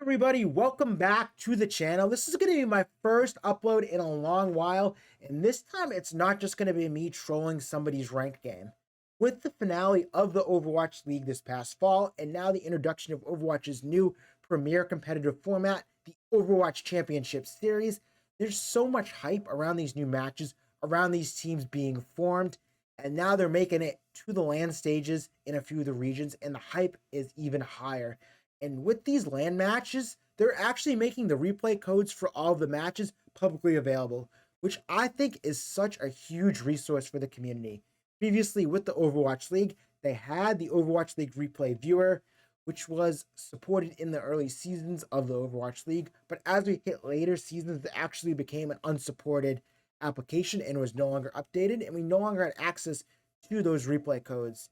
Everybody, welcome back to the channel. This is going to be my first upload in a long while, and this time it's not just going to be me trolling somebody's ranked game. With the finale of the Overwatch League this past fall, and now the introduction of Overwatch's new premier competitive format, the Overwatch Championship Series, there's so much hype around these new matches, around these teams being formed, and now they're making it to the LAN stages in a few of the regions, and the hype is even higher. And with these LAN matches, they're actually making the replay codes for all of the matches publicly available, which I think is such a huge resource for the community. Previously, with the Overwatch League, they had the Overwatch League replay viewer, which was supported in the early seasons of the Overwatch League. But as we hit later seasons, it actually became an unsupported application and was no longer updated, and we no longer had access to those replay codes.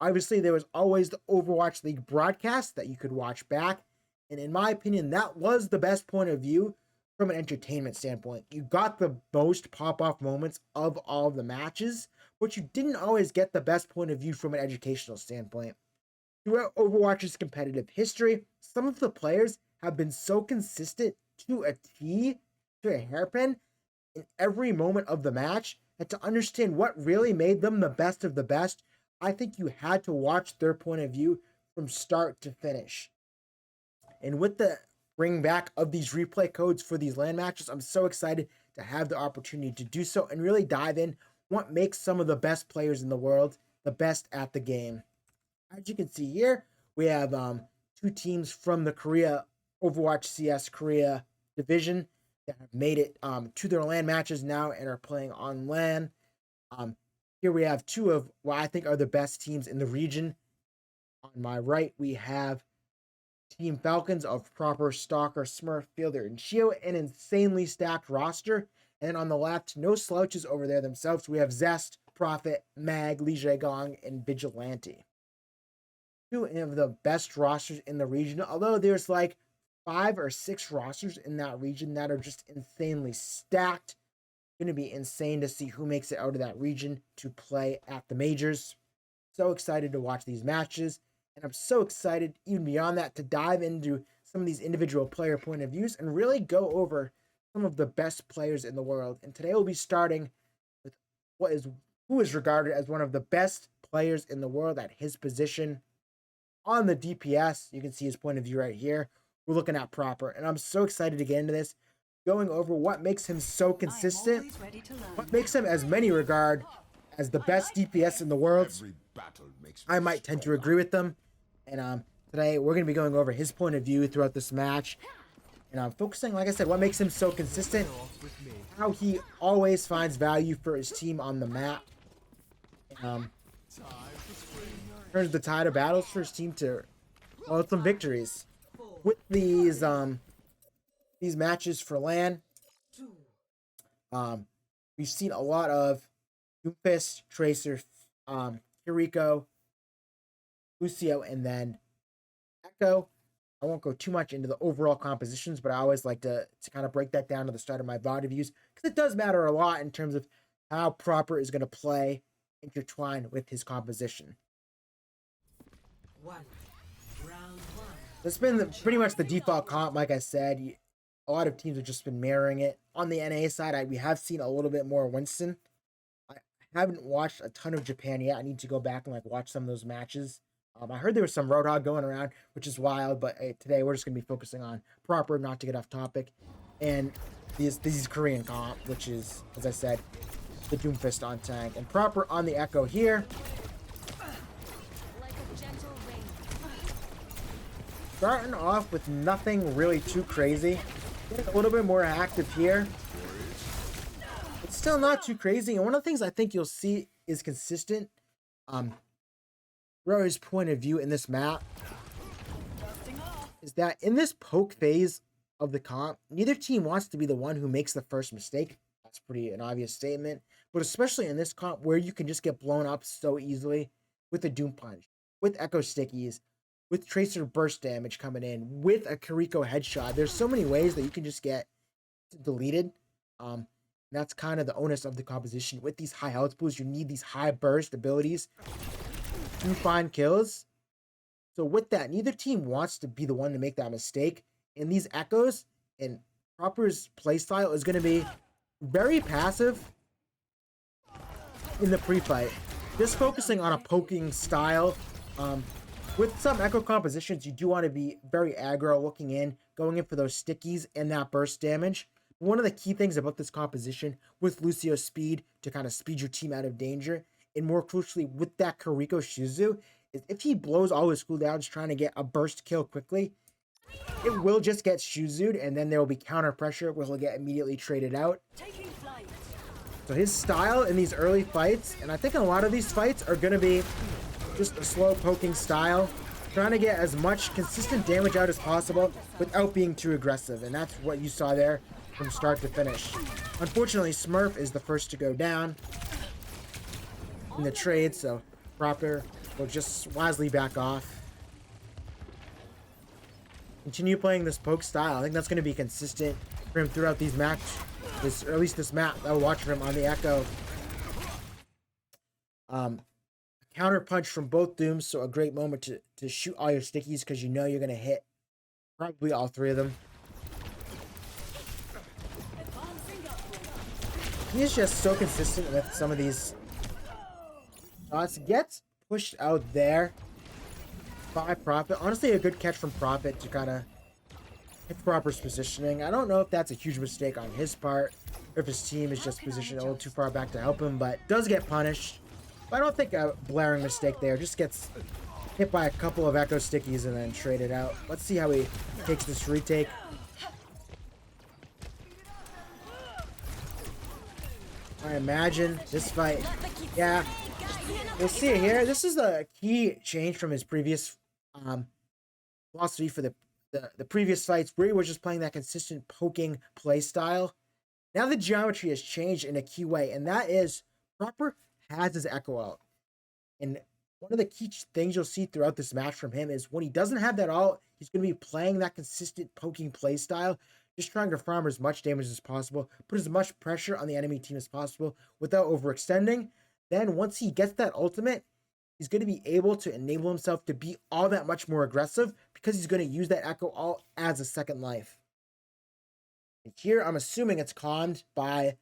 Obviously, there was always the Overwatch League broadcast that you could watch back. And in my opinion, that was the best point of view from an entertainment standpoint. You got the most pop-off moments of all of the matches, but you didn't always get the best point of view from an educational standpoint. Throughout Overwatch's competitive history, some of the players have been so consistent to a T, to a hairpin, in every moment of the match, that to understand what really made them the best of the best, I think you had to watch their point of view from start to finish. And with the bring back of these replay codes for these LAN matches, I'm so excited to have the opportunity to do so and really dive in what makes some of the best players in the world the best at the game. As you can see here, we have two teams from the Korea Overwatch CS Korea division that have made it to their LAN matches now and are playing on LAN. Here we have two of what I think are the best teams in the region. On my right, we have Team Falcons of Proper, Stalker, Smurf, Fielder, and Shio, an insanely stacked roster. And on the left, no slouches over there themselves. We have Zest, Prophet, Mag, Li Gong, and Vigilante. Two of the best rosters in the region, although there's like 5 or 6 rosters in that region that are just insanely stacked. Going to be insane to see who makes it out of that region to play at the majors. So excited to watch these matches, and I'm so excited even beyond that to dive into some of these individual player point of views and really go over some of the best players in the world. And today we'll be starting with who is regarded as one of the best players in the world at his position. On the DPS, you can see his point of view right here. We're looking at Proper, and I'm so excited to get into this, going over what makes him so consistent, what makes him as many regard as the best DPS in the world. I might tend to agree with them, and today we're going to be going over his point of view throughout this match, and I'm focusing, like I said, what makes him so consistent, how he always finds value for his team on the map, turns the tide of battles for his team to some victories. With these matches for LAN, we've seen a lot of Doomfist, Tracer, Kiriko, Lucio, and then Echo. I won't go too much into the overall compositions, but I always like to kind of break that down to the start of my VOD reviews, because it does matter a lot in terms of how Proper is going to play intertwined with his composition. That's been pretty much the default comp, like I said. A lot of teams have just been mirroring it. On the NA side, we have seen a little bit more Winston. I haven't watched a ton of Japan yet. I need to go back and watch some of those matches. I heard there was some Roadhog going around, which is wild, but today we're just going to be focusing on Proper, not to get off topic, and these Korean comp, which is, as I said, the Doomfist on tank. And Proper on the Echo here. Starting off with nothing really too crazy. Getting a little bit more active here. It's still not too crazy. And one of the things I think you'll see is consistent throughout his point of view in this map is that in this poke phase of the comp, neither team wants to be the one who makes the first mistake. That's an obvious statement. But especially in this comp where you can just get blown up so easily with the Doom Punch, with Echo Stickies, with Tracer burst damage coming in, with a Kiriko headshot. There's so many ways that you can just get deleted. That's kind of the onus of the composition. With these high health pools, you need these high burst abilities to find kills. So with that, neither team wants to be the one to make that mistake. And these echoes and Proper's playstyle is going to be very passive in the pre-fight. Just focusing on a poking style. With some echo compositions, you do want to be very aggro, looking in, going in for those stickies and that burst damage. One of the key things about this composition with Lucio's speed to kind of speed your team out of danger, and more crucially with that Kiriko Shizu, is if he blows all his cooldowns trying to get a burst kill quickly, it will just get Shizu'd, and then there will be counter pressure where he'll get immediately traded out. So his style in these early fights, and I think a lot of these fights are going to be just a slow poking style, trying to get as much consistent damage out as possible without being too aggressive, and that's what you saw there from start to finish. Unfortunately, Smurf is the first to go down in the trade, so Proper will just wisely back off. Continue playing this poke style. I think that's going to be consistent for him throughout these matches, or at least this map that we're watching him on the Echo. Counter punch from both Dooms, so a great moment to shoot all your stickies because you know you're going to hit probably all three of them. He's just so consistent with some of these shots. Gets pushed out there by Prophet. Honestly, a good catch from Prophet to kind of hit Proper's positioning. I don't know if that's a huge mistake on his part, or if his team is just positioned a little too far back to help him, but does get punished. But I don't think a blaring mistake there. Just gets hit by a couple of Echo Stickies and then traded out. Let's see how he takes this retake. I imagine this fight, yeah, we'll see it here. This is a key change from his previous philosophy for the previous fights, where he was just playing that consistent poking play style. Now the geometry has changed in a key way, and that is Proper has his Echo out. And one of the key things you'll see throughout this match from him is when he doesn't have that out, he's going to be playing that consistent poking play style, just trying to farm as much damage as possible, put as much pressure on the enemy team as possible without overextending. Then once he gets that ultimate, he's going to be able to enable himself to be all that much more aggressive because he's going to use that Echo Alt as a second life. And here, I'm assuming it's conned by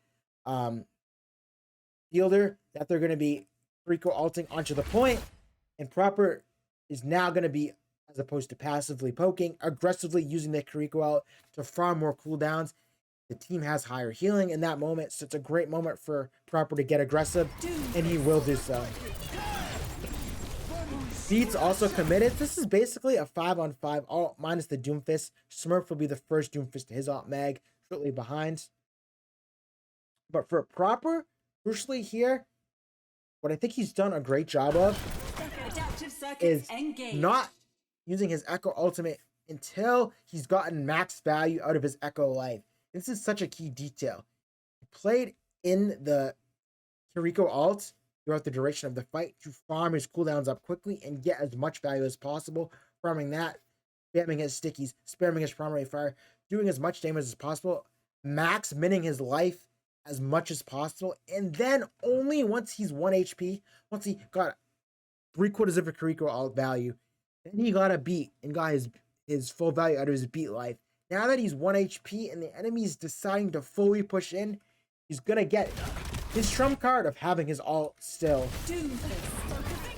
Fielder that they're going to be Kiriko alting onto the point, and Proper is now going to be, as opposed to passively poking, aggressively using the Kiriko alt to farm more cooldowns. The team has higher healing in that moment, so it's a great moment for Proper to get aggressive, and he will do so. Beats also committed. This is basically a 5-on-5 alt minus the Doomfist. Smurf will be the first Doomfist to his alt mag, shortly behind. But for Proper, crucially here, what I think he's done a great job of is not using his Echo ultimate until he's gotten max value out of his Echo life. This is such a key detail. He played in the Kiriko alt throughout the duration of the fight to farm his cooldowns up quickly and get as much value as possible, farming that, spamming his stickies, spamming his primary fire, doing as much damage as possible, max minning his life as much as possible, and then only once he's 1 HP, once he got 3/4 of a Kiriko alt value, then he got a beat and got his full value out of his beat life. Now that he's 1 HP and the enemy's deciding to fully push in, he's gonna get his trump card of having his alt still.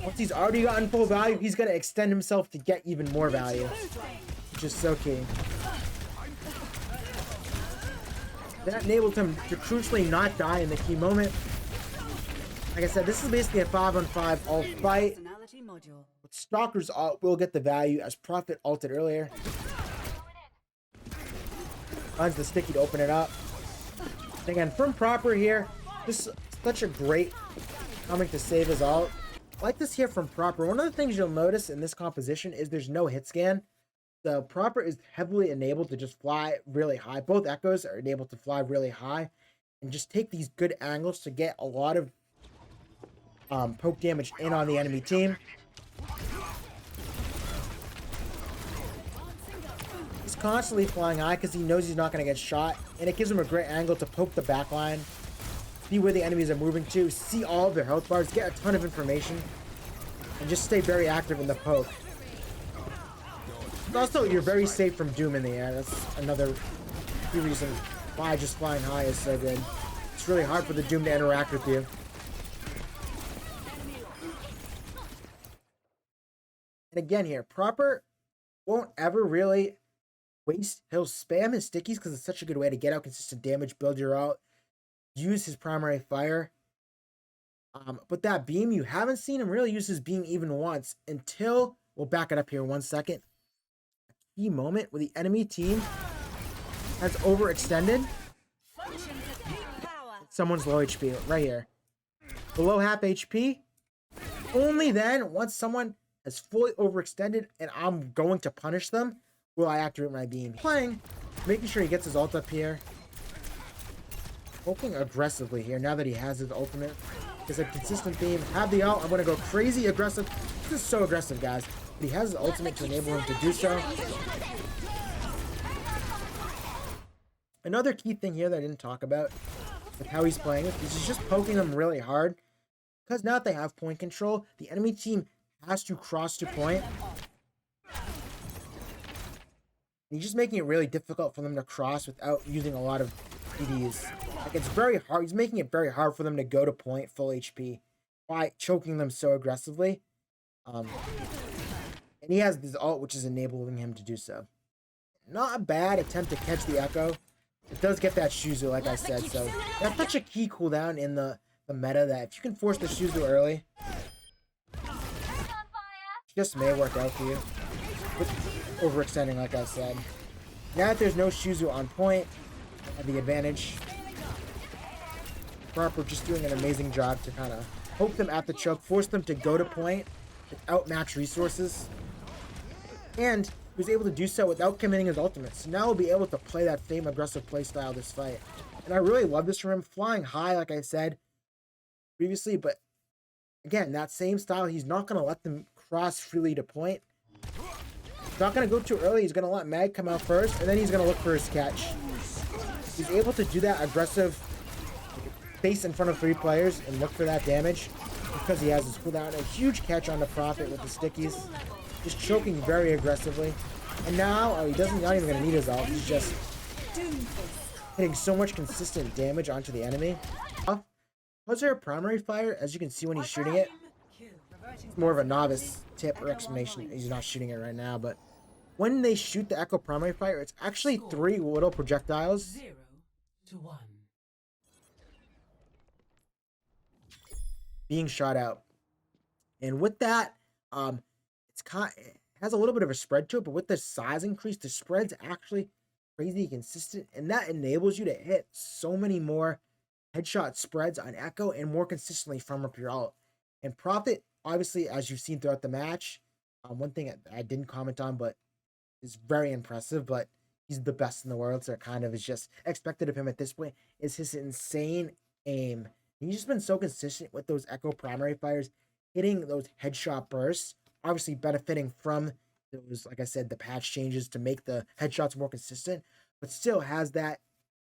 Once he's already gotten full value, he's gonna extend himself to get even more value, which is so key. That enabled him to crucially not die in the key moment. Like I said, this is basically a 5-on-5 alt fight. With Stalker's alt will get the value as Prophet alted earlier. Finds the sticky to open it up. And again, from Proper here, just such a great coming to save his alt. Like this here from Proper, one of the things you'll notice in this composition is there's no hit scan. The Proper is heavily enabled to just fly really high. Both Echoes are enabled to fly really high and just take these good angles to get a lot of poke damage in on the enemy team. He's constantly flying high because he knows he's not going to get shot, and it gives him a great angle to poke the back line, see where the enemies are moving to, see all of their health bars, get a ton of information, and just stay very active in the poke. Also, you're very safe from Doom in the air. That's another key reason why just flying high is so good. It's really hard for the Doom to interact with you. And again here, Proper won't ever really waste. He'll spam his stickies because it's such a good way to get out consistent damage, build your ult, use his primary fire. But that beam, you haven't seen him really use his beam even once until, we'll back it up here 1 second. A key moment where the enemy team has overextended. Someone's low HP, right here. Below half HP. Only then, once someone has fully overextended and I'm going to punish them, will I activate my beam. Playing, making sure he gets his ult up here. Poking aggressively here now that he has his ultimate. It's a consistent theme. Have the ult. I'm going to go crazy aggressive. This is so aggressive, guys. But he has his ultimate to enable him to do so. Another key thing here that I didn't talk about with how he's playing it is he's just poking them really hard. Because now that they have point control, the enemy team has to cross to point. And he's just making it really difficult for them to cross without using a lot of PDs. Like, it's very hard. He's making it very hard for them to go to point full HP by choking them so aggressively. And he has this ult, which is enabling him to do so. Not a bad attempt to catch the Echo. It does get that Shuzu, like I said. So that's such a key cooldown in the meta that if you can force the Shuzu early, it just may work out for you. With overextending, like I said. Now that there's no Shuzu on point, I have the advantage. Proper just doing an amazing job to kind of poke them at the choke, force them to go to point without match resources. And he was able to do so without committing his ultimate. So now we'll be able to play that same aggressive playstyle this fight. And I really love this from him. Flying high, like I said previously. But again, that same style, he's not going to let them cross freely to point. He's not going to go too early. He's going to let Mag come out first. And then he's going to look for his catch. He's able to do that aggressive face in front of 3 players and look for that damage because he has his cooldown. A huge catch on the Prophet with the stickies. Just choking very aggressively. And now, he's not even going to need his ult. He's just hitting so much consistent damage onto the enemy. Was there a primary fire? As you can see when he's shooting it, it's more of a novice tip or explanation. He's not shooting it right now, but when they shoot the Echo primary fire, it's actually 3 little projectiles. 0 to 1. Being shot out. And with that, it has a little bit of a spread to it, but with the size increase, the spread's actually crazy consistent, and that enables you to hit so many more headshot spreads on Echo and more consistently from up your ult. And Prophet, obviously, as you've seen throughout the match, one thing I didn't comment on, but is very impressive, but he's the best in the world, so it kind of is just expected of him at this point, is his insane aim. He's just been so consistent with those Echo primary fires, hitting those headshot bursts, obviously benefiting from those, like I said, the patch changes to make the headshots more consistent, but still has that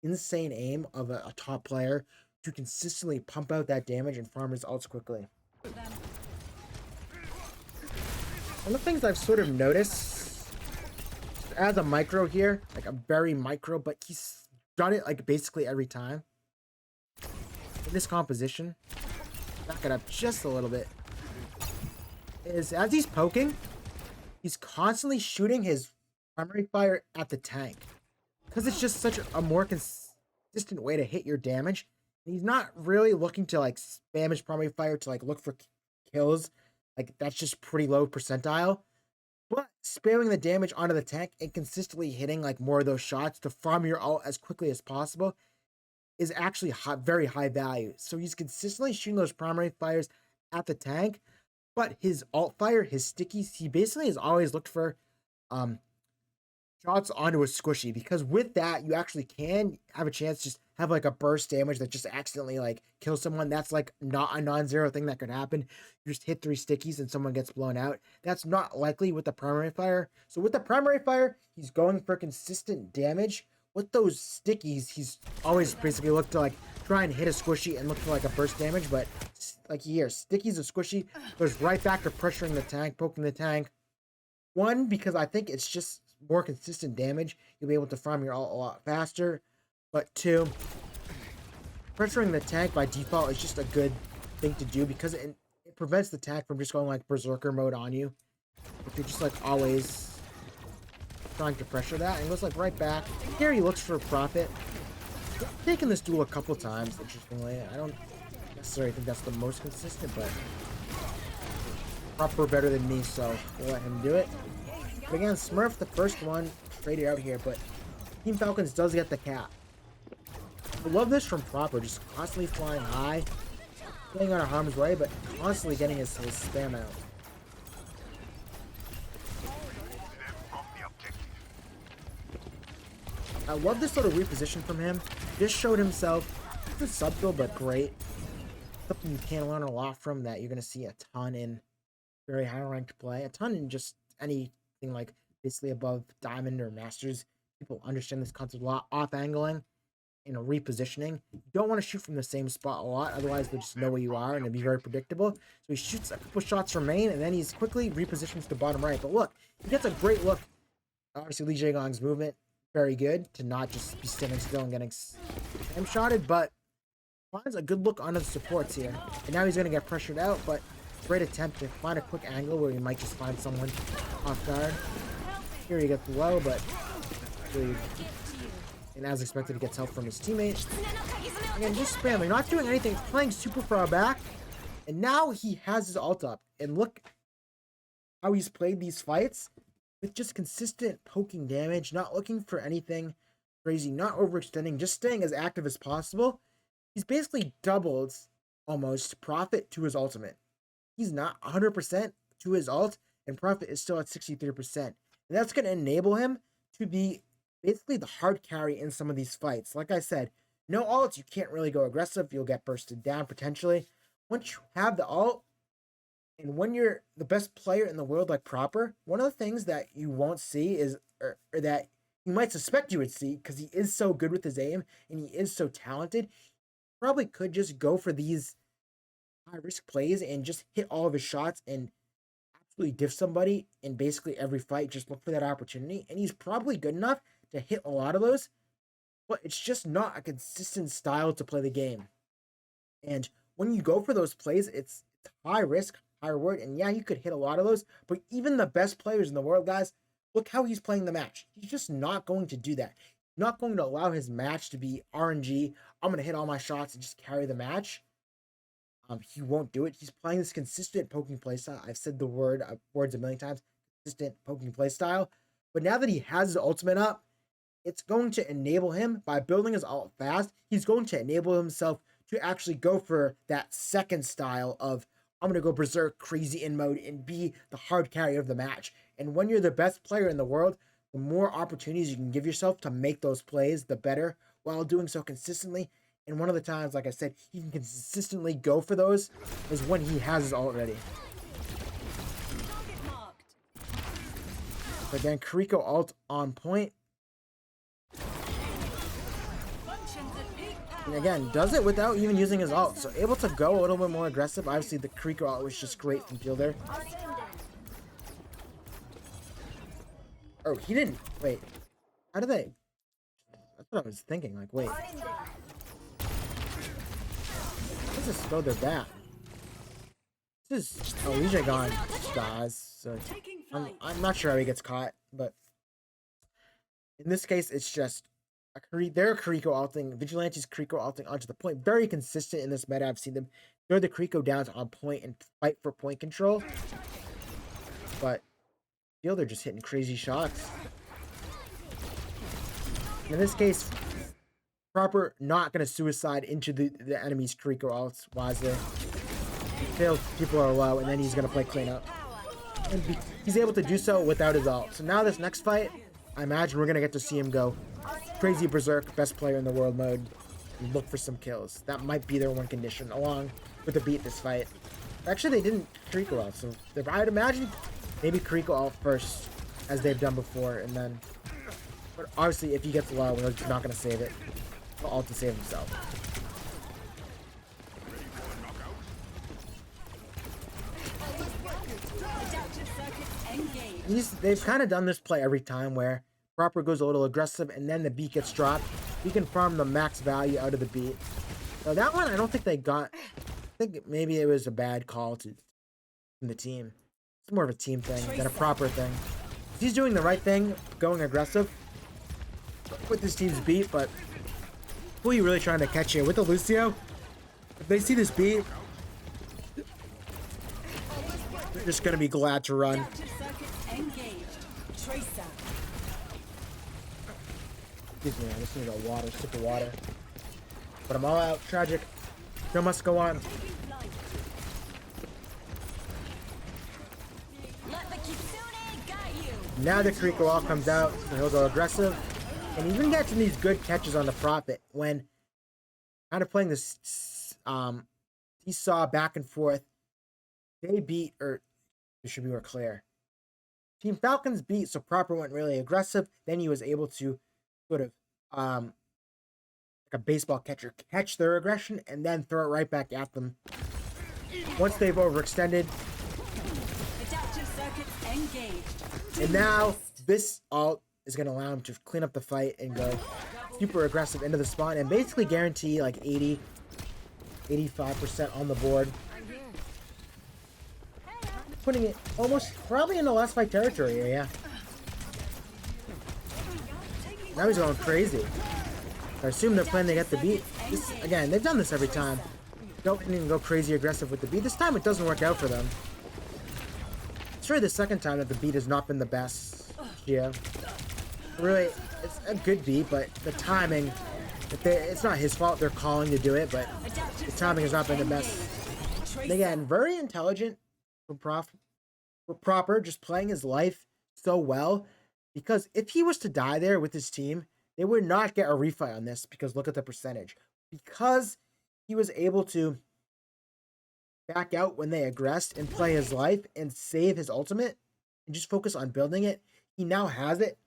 insane aim of a top player to consistently pump out that damage and farm his ults quickly. One of the things I've sort of noticed as a micro here, like a very micro, but he's done it like basically every time. In this composition, back it up just a little bit, is as he's poking, he's constantly shooting his primary fire at the tank. Because it's just such a more consistent way to hit your damage. And he's not really looking to like spam his primary fire to like look for kills. Like that's just pretty low percentile. But spamming the damage onto the tank and consistently hitting like more of those shots to farm your ult as quickly as possible is actually very high value. So he's consistently shooting those primary fires at the tank, but his alt fire, his stickies, he basically has always looked for shots onto a squishy, because with that you actually can have a chance to just have like a burst damage that just accidentally like kills someone. That's like not a non-zero thing that could happen. You just hit 3 stickies and someone gets blown out. That's not likely with the primary fire. So with the primary fire, he's going for consistent damage. With those stickies, he's always basically looked to like try and hit a squishy and look for like a burst damage, but like here, stickies or squishy goes right back to pressuring the tank, poking the tank, One, because I think it's just more consistent damage. You'll be able to farm your ult a lot faster. But two, pressuring the tank by default is just a good thing to do because it prevents the tank from just going like berserker mode on you. If you're just like always trying to pressure that, and it goes like right back. Here he looks for a profit. I've taken this duel a couple times, interestingly. I don't necessarily think that's the most consistent, but Proper better than me, so we'll let him do it. But again, Smurf, the first one, traded out here, but Team Falcons does get the cap. I love this from Proper, just constantly flying high, playing on a harm's way, but constantly getting his spam out. I love this little reposition from him. Just showed himself. It's subtle, but great. Something you can learn a lot from that you're going to see a ton in very high ranked play. A ton in just anything like basically above Diamond or Masters. People understand this concept a lot. Off-angling and repositioning. You don't want to shoot from the same spot a lot. Otherwise, they'll just know where you are and it'll be very predictable. So he shoots a couple shots from main and then he's quickly repositions to bottom right. But look, he gets a great look. Obviously, Lee Jae-gong's movement, very good to not just be standing still and getting shotted, but finds a good look onto the supports here. And now he's going to get pressured out, but great attempt to find a quick angle where he might just find someone off guard. Here he gets low, but really, and as expected, he gets help from his teammate. Again, just spamming, not doing anything, playing super far back. And now he has his ult up. And look how he's played these fights with just consistent poking damage, not looking for anything crazy, not overextending, just staying as active as possible. He's basically doubled almost profit to his ultimate. He's not 100% to his ult, and profit is still at 63%. And that's going to enable him to be basically the hard carry in some of these fights. Like I said, no ults, you can't really go aggressive. You'll get bursted down potentially. Once you have the ult, and when you're the best player in the world like Proper, one of the things that you won't see is, or that you might suspect you would see, because he is so good with his aim and he is so talented, probably could just go for these high-risk plays and just hit all of his shots and absolutely diff somebody in basically every fight. Just look for that opportunity, and he's probably good enough to hit a lot of those, but it's just not a consistent style to play the game. And when you go for those plays, it's high risk, high reward, and yeah, you could hit a lot of those, but even the best players in the world, guys, look how he's playing the match. He's just not going to do that. He's not going to allow his match to be RNG. I'm going to hit all my shots and just carry the match. He won't do it. He's playing this consistent poking playstyle. I've said the words a million times, consistent poking playstyle. But now that he has his ultimate up, it's going to enable him, by building his ult fast, he's going to enable himself to actually go for that second style of, I'm going to go berserk crazy in mode and be the hard carry of the match. And when you're the best player in the world, the more opportunities you can give yourself to make those plays, the better, while doing so consistently. And one of the times, like I said, he can consistently go for those is when he has his ult ready. But then Kiriko ult on point. And again, does it without even using his ult. So able to go a little bit more aggressive. Obviously, the Kiriko ult was just great from Fielder. Oh, he didn't. Wait. How did they? That's what I was thinking. Like, wait. This is still their back. This is Lee Jae-gong dies. So I'm not sure how he gets caught, but in this case, it's just their Kiriko ulting, Vigilante's Kiriko ulting onto the point. Very consistent in this meta. I've seen them throw the Kiriko downs on point and fight for point control. But still, they're just hitting crazy shots. In this case, Proper not going to suicide into the enemy's Kiriko ults wisely. He fails, people are low, and then he's going to play cleanup. And he's able to do so without his ult. So now this next fight, I imagine we're going to get to see him go crazy berserk, best player in the world mode, and look for some kills. That might be their one condition, along with the beat this fight. Actually, they didn't Kiriko ult, so I'd imagine maybe Kiriko ult first, as they've done before, and then... But obviously, if he gets low, we're not going to save it. He'll ult to save himself. they've kind of done this play every time where Proper goes a little aggressive and then the beat gets dropped. You can farm the max value out of the beat. So that one, I don't think they got. I think maybe it was a bad call from the team. It's more of a team thing than a Proper thing. He's doing the right thing, going aggressive with his team's beat, but who are you really trying to catch here? With the Lucio, if they see this beat, they're just going to be glad to run. Excuse me, I just need a water, sip of water. But I'm all out. Tragic. Show must go on. Now the Kiriko all comes out, so he'll go aggressive. And even gets these good catches on the Prophet when kind of playing this seesaw back and forth. They beat, or it should be more clear. Team Falcons beat, so Proper went really aggressive. Then he was able to sort of like a baseball catcher catch their aggression and then throw it right back at them. Once they've overextended. And now this ult is going to allow him to clean up the fight and go super aggressive into the spawn and basically guarantee like 85% on the board. Putting it almost probably in the last fight territory here, yeah. Now he's going crazy. I assume they're planning to get the beat. Again, they've done this every time. Don't even go crazy aggressive with the beat. This time it doesn't work out for them. It's really the second time that the beat has not been the best. Yeah. Really, it's a good beat, but the timing, it's not his fault they're calling to do it, but the timing has not been the best. And again, very intelligent for Proper, just playing his life so well, because if he was to die there with his team, they would not get a refight on this, because look at the percentage. Because he was able to back out when they aggressed and play his life and save his ultimate and just focus on building it, he now has it.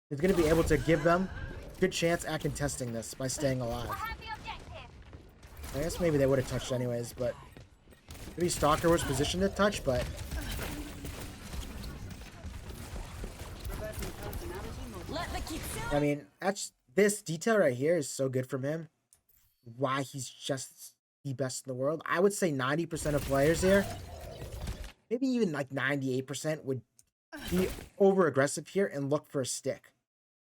He's going to be able to give them a good chance at contesting this by staying alive. I guess maybe they would have touched anyways, but maybe Stalker was positioned to touch, but I mean, this detail right here is so good from him. Why he's just the best in the world. I would say 90% of players here, maybe even like 98%, would be over aggressive here and look for a stick.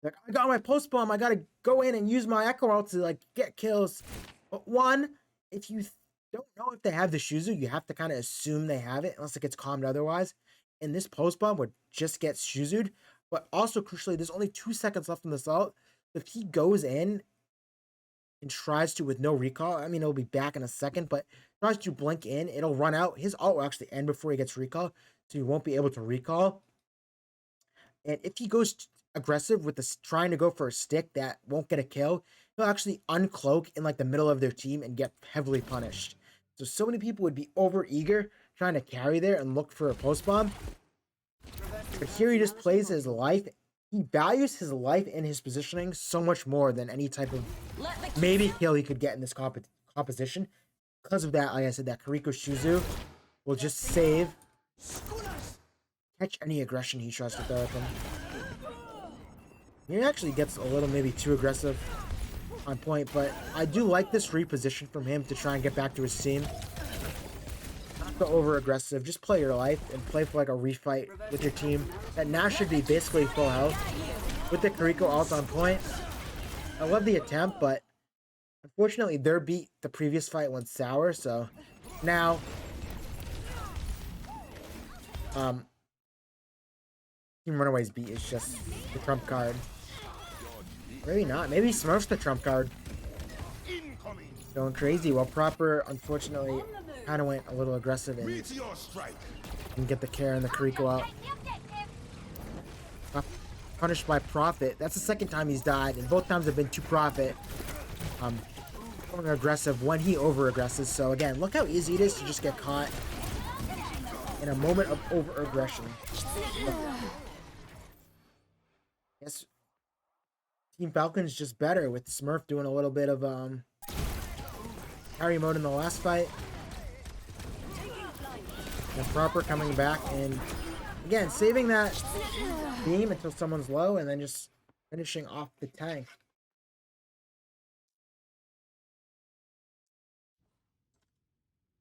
Like, I got my post bomb, I gotta go in and use my Echo ult to like get kills. But one, if you don't know if they have the Shuzu, you have to kind of assume they have it unless it gets calmed otherwise. And this post bomb would just get Shuzu'd. But also, crucially, there's only 2 seconds left in this ult. If he goes in and tries to, with no recall, I mean, it'll be back in a second, but tries to blink in, it'll run out. His ult will actually end before he gets recall, so he won't be able to recall. And if he goes aggressive with this, trying to go for a stick that won't get a kill, he'll actually uncloak in like the middle of their team and get heavily punished. So many people would be over eager trying to carry there and look for a post bomb. But here he just plays his life. He values his life and his positioning so much more than any type of maybe kill he could get in this composition. Because of that, like I said, that Kiriko Shuzu will just save, catch any aggression he tries to throw at them. He actually gets a little maybe too aggressive on point, but I do like this reposition from him to try and get back to his team. Not go over aggressive, just play your life and play for like a refight with your team that now should be basically full health. With the Kiriko ult on point, I love the attempt, but unfortunately their beat the previous fight went sour, so now Team Runaway's beat is just the trump card. Maybe not. Maybe Smurf's the trump card. Going crazy. While Proper, unfortunately, kind of went a little aggressive and didn't get the care and the Kiriko out. Punished by Prophet. That's the second time he's died, and both times have been to Prophet. Going aggressive when he over-aggresses. So again, look how easy it is to just get caught in a moment of over-aggression. Yes. Team Falcons just better with Smurf doing a little bit of carry mode in the last fight. And Proper coming back and Again, saving that beam until someone's low and then just finishing off the tank.